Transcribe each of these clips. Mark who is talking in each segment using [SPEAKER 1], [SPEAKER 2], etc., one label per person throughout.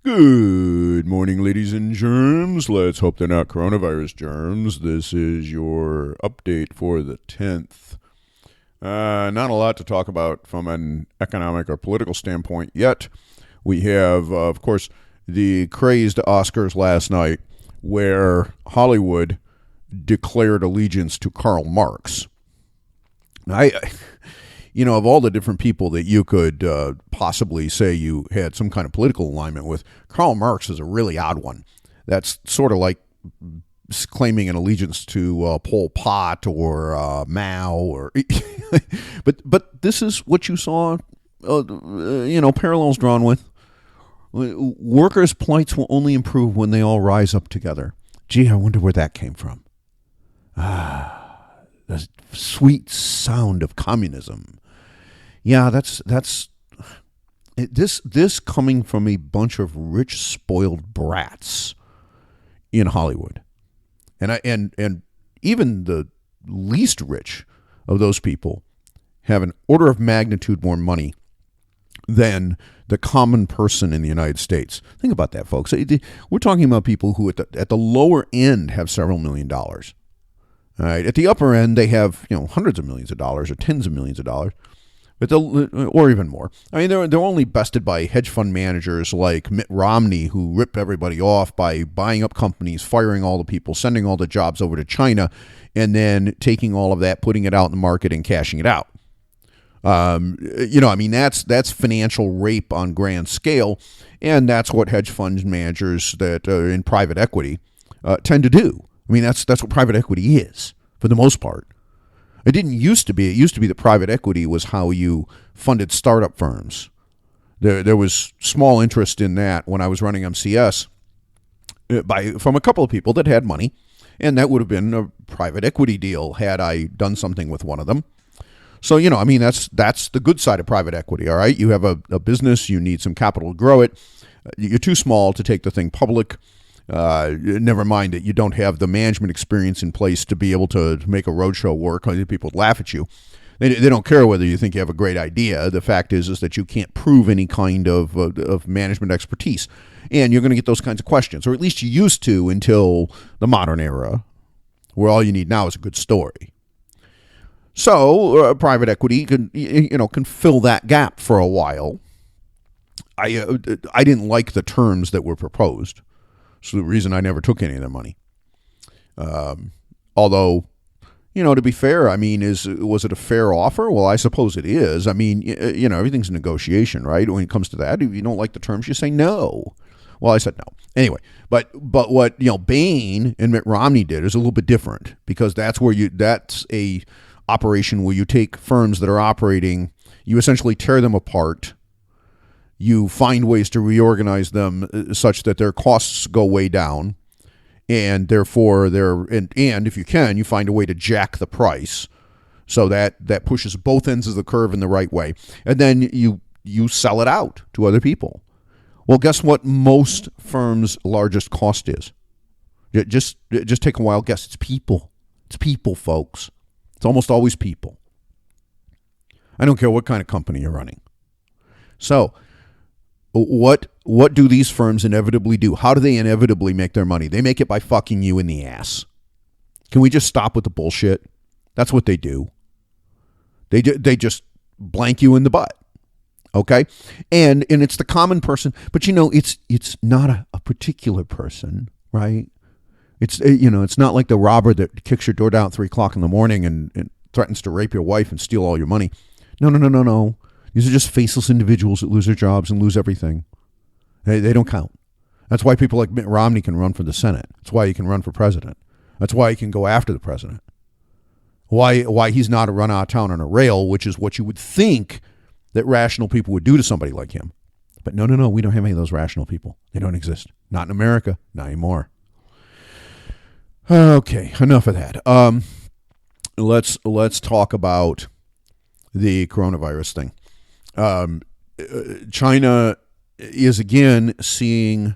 [SPEAKER 1] Good morning, ladies and germs. Let's hope they're not coronavirus germs. This is your update for the 10th. Not a lot to talk about from an economic or political standpoint yet. We have, of course, the crazed Oscars last night where Hollywood declared allegiance to Karl Marx. Of all the different people that you could possibly say you had some kind of political alignment with, Karl Marx is a really odd one. That's sort of like claiming an allegiance to Pol Pot or Mao, or but this is what you saw. Parallels drawn with workers' plights will only improve when they all rise up together. Gee, I wonder where that came from. The sweet sound of communism. Yeah, that's this coming from a bunch of rich, spoiled brats in Hollywood, and even the least rich of those people have an order of magnitude more money than the common person in the United States. Think about that, folks. We're talking about people who at the lower end have several $1 million. All right, at the upper end they have hundreds of millions of dollars or tens of millions of dollars. Or even more. I mean, they're only bested by hedge fund managers like Mitt Romney, who rip everybody off by buying up companies, firing all the people, sending all the jobs over to China, and then taking all of that, putting it out in the market, and cashing it out. That's financial rape on grand scale, and that's what hedge fund managers that in private equity tend to do. I mean, that's what private equity is for the most part. It didn't used to be. It used to be that private equity was how you funded startup firms. There was small interest in that when I was running MCS from a couple of people that had money, and that would have been a private equity deal had I done something with one of them. So, that's the good side of private equity, all right? You have a business, you need some capital to grow it. You're too small to take the thing public. Never mind that you don't have the management experience in place to be able to make a roadshow work. People laugh at you. They don't care whether you think you have a great idea. The fact is that you can't prove any kind of management expertise. And you're going to get those kinds of questions, or at least you used to until the modern era, where all you need now is a good story. So private equity can fill that gap for a while. I didn't like the terms that were proposed. So the reason I never took any of their money. Although, to be fair, I mean, was it a fair offer? Well, I suppose it is. I mean, everything's a negotiation, right? When it comes to that, if you don't like the terms, you say no. Well, I said no. Anyway, but what Bain and Mitt Romney did is a little bit different, because that's a operation where you take firms that are operating, you essentially tear them apart. You find ways to reorganize them such that their costs go way down, and therefore and if you can, you find a way to jack the price so that pushes both ends of the curve in the right way, and then you sell it out to other people. Well, guess what most firms' largest cost is? Just take a wild guess. It's people. It's people, folks. It's almost always people. I don't care what kind of company you're running. So what do these firms inevitably do? How do they inevitably make their money? They make it by fucking you in the ass. Can we just stop with the bullshit? That's what they do. They just blank you in the butt. Okay? And it's the common person, but it's not a particular person, right? It's not like the robber that kicks your door down at 3 o'clock in the morning and threatens to rape your wife and steal all your money. No. These are just faceless individuals that lose their jobs and lose everything. They don't count. That's why people like Mitt Romney can run for the Senate. That's why he can run for president. That's why he can go after the president. Why he's not a run out of town on a rail, which is what you would think that rational people would do to somebody like him. But no, we don't have any of those rational people. They don't exist. Not in America. Not anymore. Okay, enough of that. Let's talk about the coronavirus thing. China is again seeing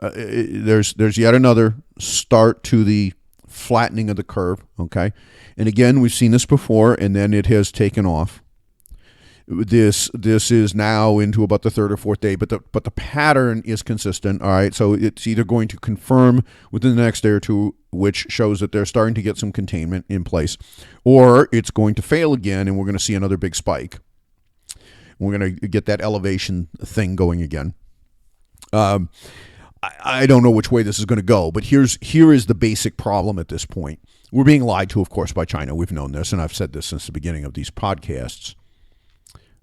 [SPEAKER 1] there's yet another start to the flattening of the curve. Okay, and again we've seen this before, and then it has taken off. This is now into about the third or fourth day, but the pattern is consistent. All right, so it's either going to confirm within the next day or two, which shows that they're starting to get some containment in place, or it's going to fail again, and we're going to see another big spike. We're going to get that elevation thing going again. I don't know which way this is going to go, but here is the basic problem at this point. We're being lied to, of course, by China. We've known this, and I've said this since the beginning of these podcasts.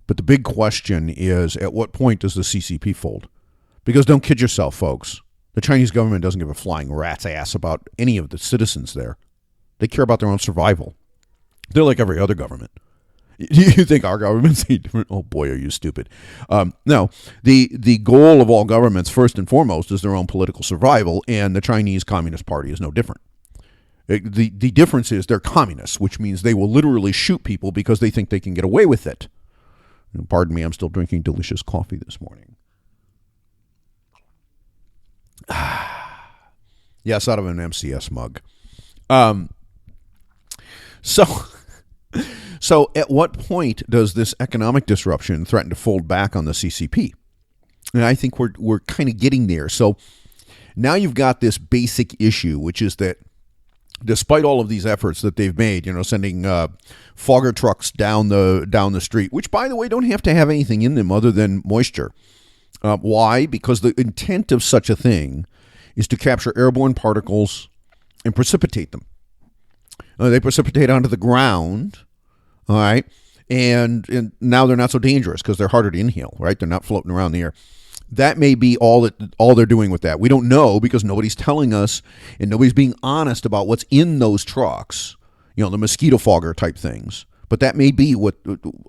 [SPEAKER 1] But the big question is, at what point does the CCP fold? Because don't kid yourself, folks. The Chinese government doesn't give a flying rat's ass about any of the citizens there. They care about their own survival. They're like every other government. You think our government's different? Oh boy, are you stupid. No, the goal of all governments, first and foremost, is their own political survival, and the Chinese Communist Party is no different. The difference is they're communists, which means they will literally shoot people because they think they can get away with it. Pardon me, I'm still drinking delicious coffee this morning. Yes, out of an MCS mug. So at what point does this economic disruption threaten to fold back on the CCP? And I think we're kind of getting there. So now you've got this basic issue, which is that despite all of these efforts that they've made, sending fogger trucks down the street, which, by the way, don't have to have anything in them other than moisture. Why? Because the intent of such a thing is to capture airborne particles and precipitate them. They precipitate onto the ground, all right, and now they're not so dangerous because they're harder to inhale, right? They're not floating around the air. That may be all they're doing with that. We don't know because nobody's telling us, and nobody's being honest about what's in those trucks. The mosquito fogger type things. But that may be what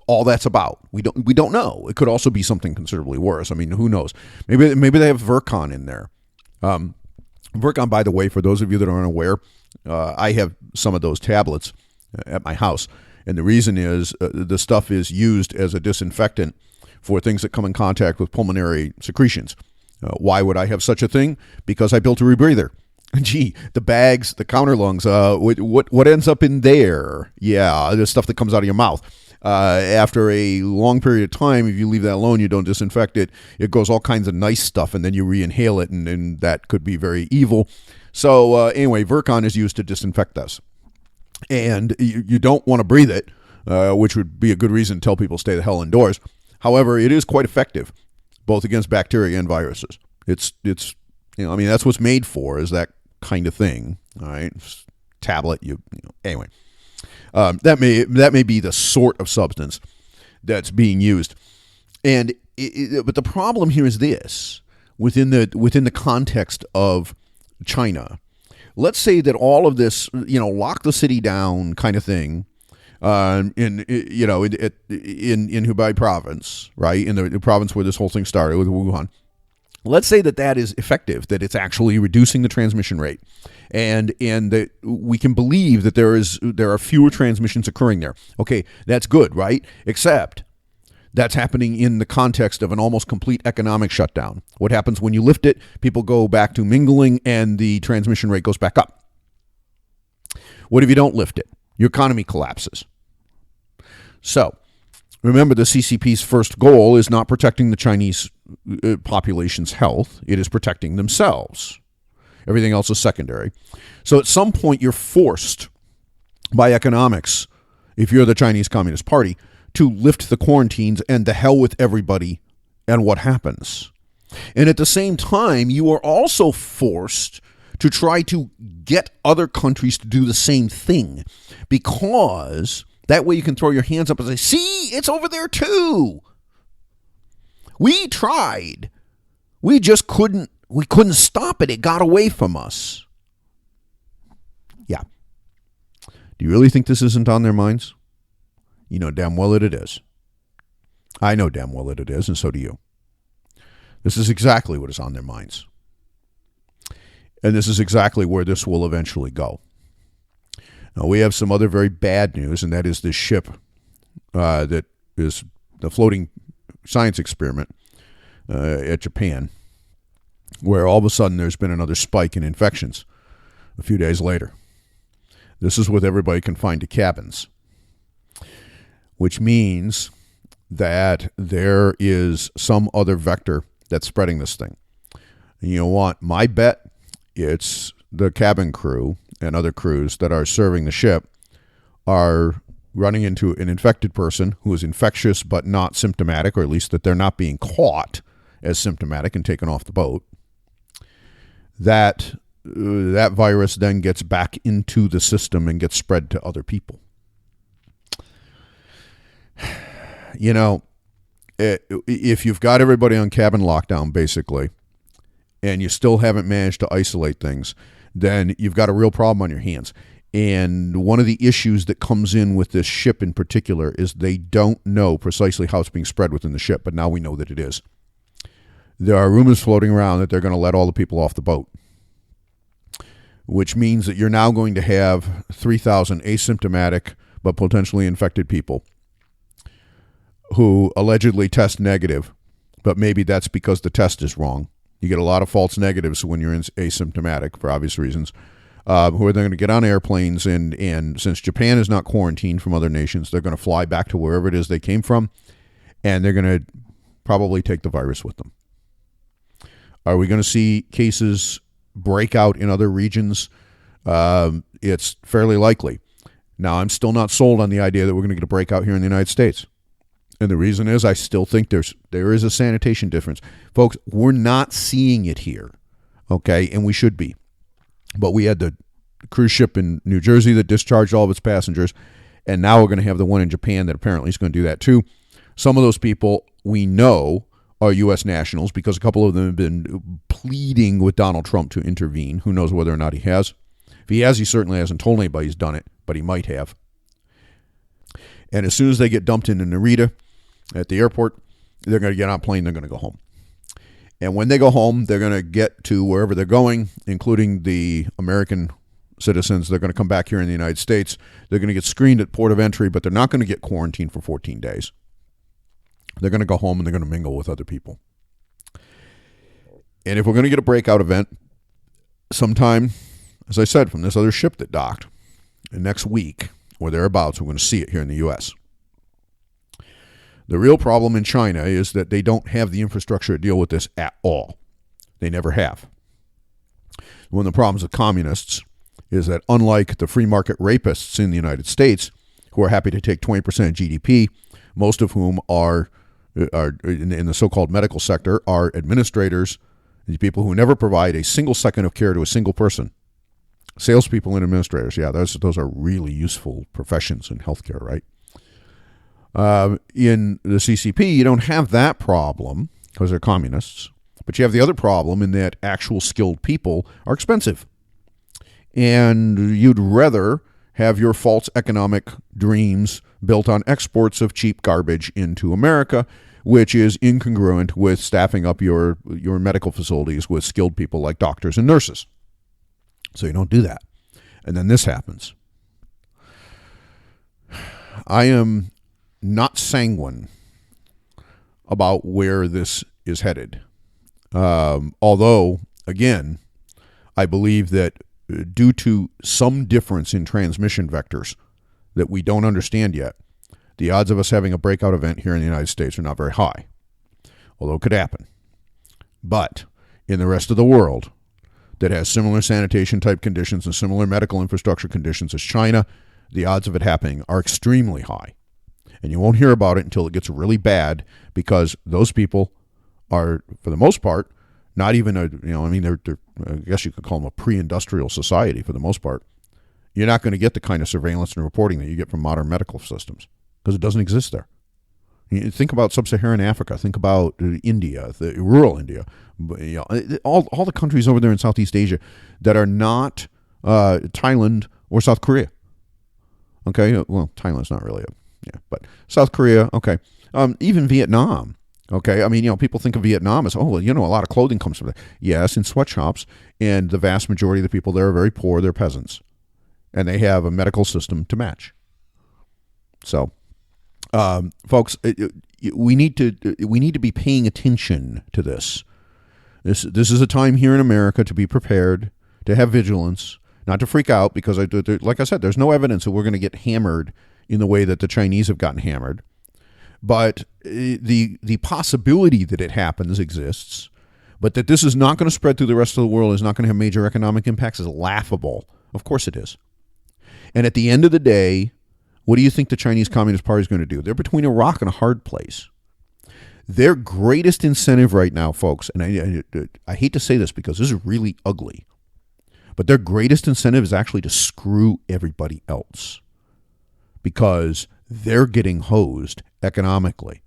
[SPEAKER 1] all that's about. We don't know. It could also be something considerably worse. I mean, who knows? Maybe they have Virkon in there. Virkon, by the way, for those of you that aren't aware, I have some of those tablets at my house, and the reason is the stuff is used as a disinfectant for things that come in contact with pulmonary secretions. Why would I have such a thing? Because I built a rebreather. Gee, the bags, the counter lungs, what ends up in there? Yeah, the stuff that comes out of your mouth. After a long period of time, if you leave that alone, you don't disinfect it, it goes all kinds of nice stuff, and then you re-inhale it, and that could be very evil. So anyway, Virkon is used to disinfect this. And you don't want to breathe it, which would be a good reason to tell people stay the hell indoors. However, it is quite effective, both against bacteria and viruses. It's that's what's made for, is that kind of thing. All right, tablet. Anyway, that may be the sort of substance that's being used, but the problem here is this: within the context of China, let's say that all of this, lock the city down kind of thing. In Hubei province, right, in the province where this whole thing started with Wuhan. Let's say that is effective, that it's actually reducing the transmission rate, and that we can believe that there are fewer transmissions occurring there. Okay, that's good, right? Except that's happening in the context of an almost complete economic shutdown. What happens when you lift it? People go back to mingling, and the transmission rate goes back up. What if you don't lift it? Your economy collapses. So, remember, the CCP's first goal is not protecting the Chinese population's health. It is protecting themselves. Everything else is secondary. So at some point, you're forced by economics, if you're the Chinese Communist Party, to lift the quarantines and the hell with everybody and what happens. And at the same time, you are also forced to try to get other countries to do the same thing, because that way you can throw your hands up and say, see, it's over there too. We tried. We just couldn't stop it. It got away from us. Yeah. Do you really think this isn't on their minds? You know damn well that it is. I know damn well that it is, and so do you. This is exactly what is on their minds. And this is exactly where this will eventually go. Now, we have some other very bad news, and that is this ship that is the floating science experiment at Japan, where all of a sudden there's been another spike in infections a few days later. This is with everybody confined to cabins, which means that there is some other vector that's spreading this thing. You know what? My bet, it's the cabin crew and other crews that are serving the ship are running into an infected person who is infectious but not symptomatic, or at least that they're not being caught as symptomatic and taken off the boat. That virus then gets back into the system and gets spread to other people. You know, if you've got everybody on cabin lockdown, basically, and you still haven't managed to isolate things, then you've got a real problem on your hands. And one of the issues that comes in with this ship in particular is they don't know precisely how it's being spread within the ship, but now we know that it is. There are rumors floating around that they're going to let all the people off the boat, which means that you're now going to have 3,000 asymptomatic but potentially infected people who allegedly test negative, but maybe that's because the test is wrong. You get a lot of false negatives when you're asymptomatic for obvious reasons, who are then going to get on airplanes, and since Japan is not quarantined from other nations, they're going to fly back to wherever it is they came from, and they're going to probably take the virus with them. Are we going to see cases break out in other regions? It's fairly likely. Now, I'm still not sold on the idea that we're going to get a breakout here in the United States. And the reason is I still think there is a sanitation difference. Folks, we're not seeing it here, okay, and we should be. But we had the cruise ship in New Jersey that discharged all of its passengers, and now we're going to have the one in Japan that apparently is going to do that too. Some of those people we know are U.S. nationals because a couple of them have been pleading with Donald Trump to intervene. Who knows whether or not he has. If he has, he certainly hasn't told anybody he's done it, but he might have. And as soon as they get dumped into Narita at the airport, they're going to get on a plane, they're going to go home. And when they go home, they're going to get to wherever they're going, including the American citizens. They're going to come back here in the United States. They're going to get screened at port of entry, but they're not going to get quarantined for 14 days. They're going to go home and they're going to mingle with other people. And if we're going to get a breakout event sometime, as I said, from this other ship that docked, next week or thereabouts, we're going to see it here in the U.S. The real problem in China is that they don't have the infrastructure to deal with this at all. They never have. One of the problems with communists is that unlike the free market rapists in the United States, who are happy to take 20% of GDP, most of whom are in the so-called medical sector, are administrators, the people who never provide a single second of care to a single person. Salespeople and administrators, yeah, those are really useful professions in healthcare, right? In the CCP, you don't have that problem because they're communists, but you have the other problem in that actual skilled people are expensive. And you'd rather have your false economic dreams built on exports of cheap garbage into America, which is incongruent with staffing up your medical facilities with skilled people like doctors and nurses. So you don't do that. And then this happens. I am not sanguine about where this is headed. Although, again, I believe that due to some difference in transmission vectors that we don't understand yet, the odds of us having a breakout event here in the United States are not very high, although it could happen. But in the rest of the world that has similar sanitation type conditions and similar medical infrastructure conditions as China, the odds of it happening are extremely high. And you won't hear about it until it gets really bad, because those people are, for the most part, not even they're I guess you could call them a pre-industrial society for the most part. You're not going to get the kind of surveillance and reporting that you get from modern medical systems because it doesn't exist there. You think about sub-Saharan Africa. Think about India, rural India. All the countries over there in Southeast Asia that are not Thailand or South Korea. Okay, well, Thailand's not really but South Korea, okay. Even Vietnam. Okay, I mean, people think of Vietnam as, a lot of clothing comes from there. Yes, in sweatshops, and the vast majority of the people there are very poor. They're peasants, and they have a medical system to match. So, folks, we need to be paying attention to this. This is a time here in America to be prepared, to have vigilance, not to freak out, because like I said, there's no evidence that we're going to get hammered in the way that the Chinese have gotten hammered. But the possibility that it happens exists, but that this is not going to spread through the rest of the world, is not going to have major economic impacts, is laughable. Of course it is. And at the end of the day, what do you think the Chinese Communist Party is going to do? They're between a rock and a hard place. Their greatest incentive right now, folks, and I hate to say this because this is really ugly, but their greatest incentive is actually to screw everybody else because they're getting hosed economically.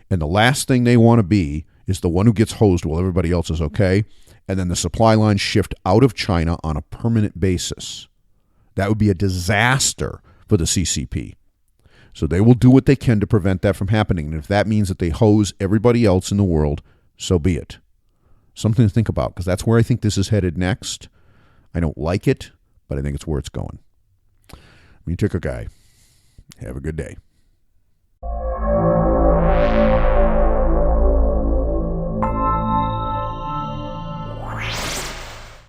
[SPEAKER 1] And the last thing they want to be is the one who gets hosed while everybody else is okay, and then the supply lines shift out of China on a permanent basis. That would be a disaster for the CCP. So they will do what they can to prevent that from happening. And if that means that they hose everybody else in the world, so be it. Something to think about, because that's where I think this is headed next. I don't like it, but I think it's where it's going. Mean Ticker Guy. Have a good day.